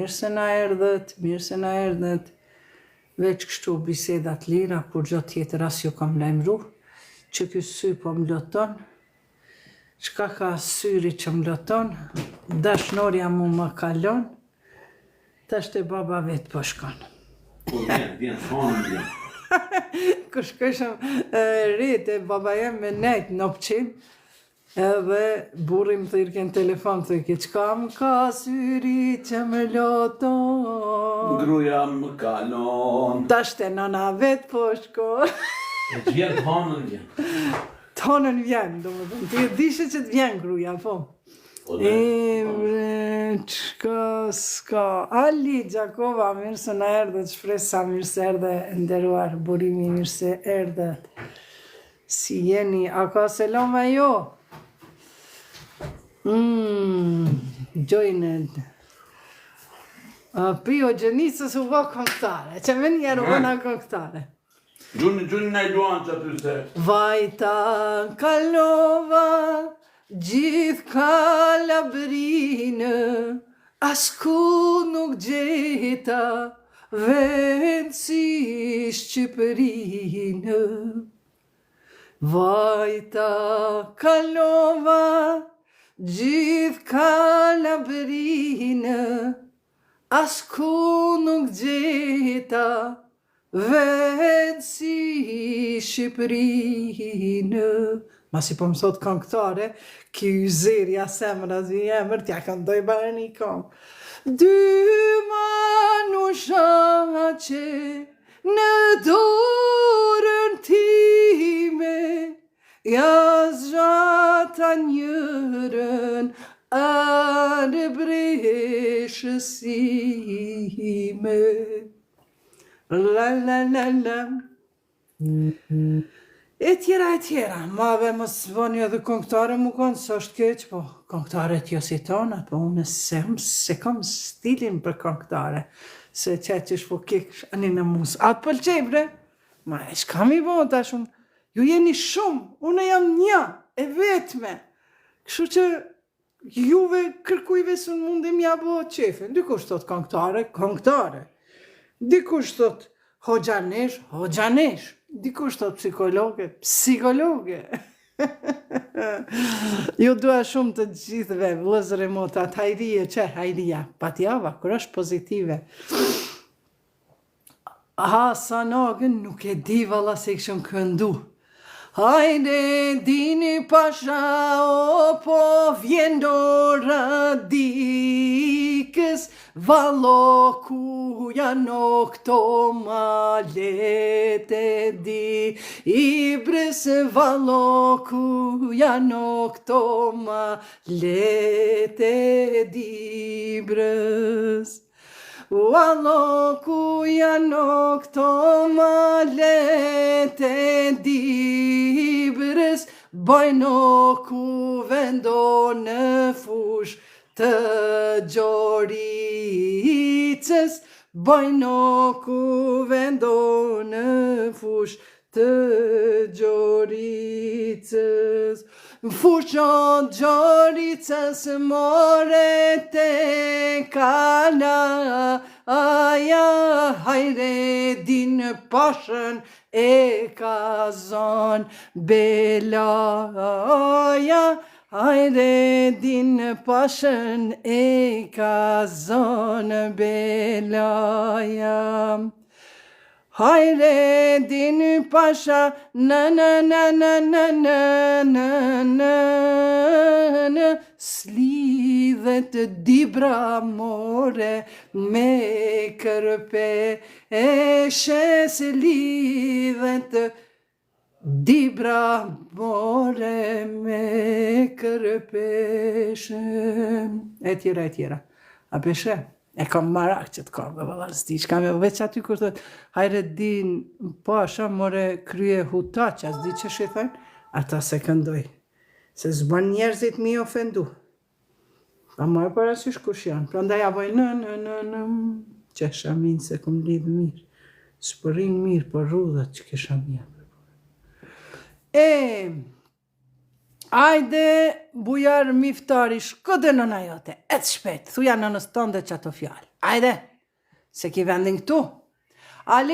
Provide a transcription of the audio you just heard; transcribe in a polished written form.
Mirë se na erdhët, veç kështu bisedat lira, kur gjo tjetër as ju kam lajmëru, që ky sy po mloton, çka ka syri që mloton, dashnorja mu më kalon, tash te baba vet po shkon. Vjen, thonë vjen. Kur shkojshëm rrit e baba jem me nejt në opqim, edhe burri më thirke në telefon, thëjke, qka më ka syri që më loton? Gruja më kalon. Tash te nana vet po shko. E që vjen thonën vjen. Tonën vjen, do më thënë, ti e dishe që të vjen gruja, po. Qka s'ka. Ali Gjakova, mirë se në erdhët, shpresa mirë se erdhe, nderuar burimi mirë se erdhët. Si jeni, a ka seloma jo? Gjojned. Pio Gjenicës u vë këngëtare, që me njerë u vëna këngëtare. Gjuni në i luan që aty se. Vajta kalova, gjithë Kalabrinë, asku nuk gjeta, vend si Shqipërinë. Vajta kalova, gjithë Kalabrinë, asku nuk gjeta, vend si Shqipërinë. Masi po mësot këngëtare, ki yzirja semra zi emër, tja këndoj bare një këngë. Dy manu shaqe në dorën time, ja zgjata njërën anë breshës ime. La la la la. E tjera, mave më s'voni edhe këngëtare mu konë, së është keq, po këngëtare t'jo si tona, po unë se kam stilin për këngëtare, se që shpo kikë anin e musë. Atë pëlqej bre, ma e shka mi bo ta shumë, ju jeni shumë, unë jam një, e vetme, kështu që juve kërkujve së në mundim ja bo qefe, dikush thot këngëtare, dikush thot hoxhanesh, dikush thot psikologe. Ju dua shumë të gjithëve, vëllezër e mota, hajrija, patjava, kur është pozitive. Hasanagën nuk e di valla se këshëm këndu. Hajde dini pasha, o po vjen dora dikës, vallo ku janë këto malet e di, Ibrës vallo ku janë këto malet e di, Ibrës. Vallo ku janë këto malet e Ibrës, bajno ku vendo në fush të Gjoricës, bajno ku vendo në fush të Gjoricës. Fushon Gjoricës more te kala, aja hajre din pashën e ka zon belaja, hajre din pashën e ka zon belaja. Hajre din pasha, na na na na na na na na, slidhet dibra more me kërpe, slidhet dibra more me kërpeshe. E tjera. A peshe? E kam marak që të kam, vëllazë, s'di që kam e veç aty kur thot, hajre din pasha, more krye hutaqa, s'di që shethajnë, ata se këndoj. Se zban njerëzit mi ofendu. Pa marë parasysh kush janë. Pra ndaj avoj në, që shamin se kum lidhë mirë. S'përin mirë, për rrudhat që kisha mirë. Ajde, bujar miftari, shko dhe nëna jote, e të shpet, thuja nënës tënde që ato fjallë. Ajde, se ki vendin këtu. Ali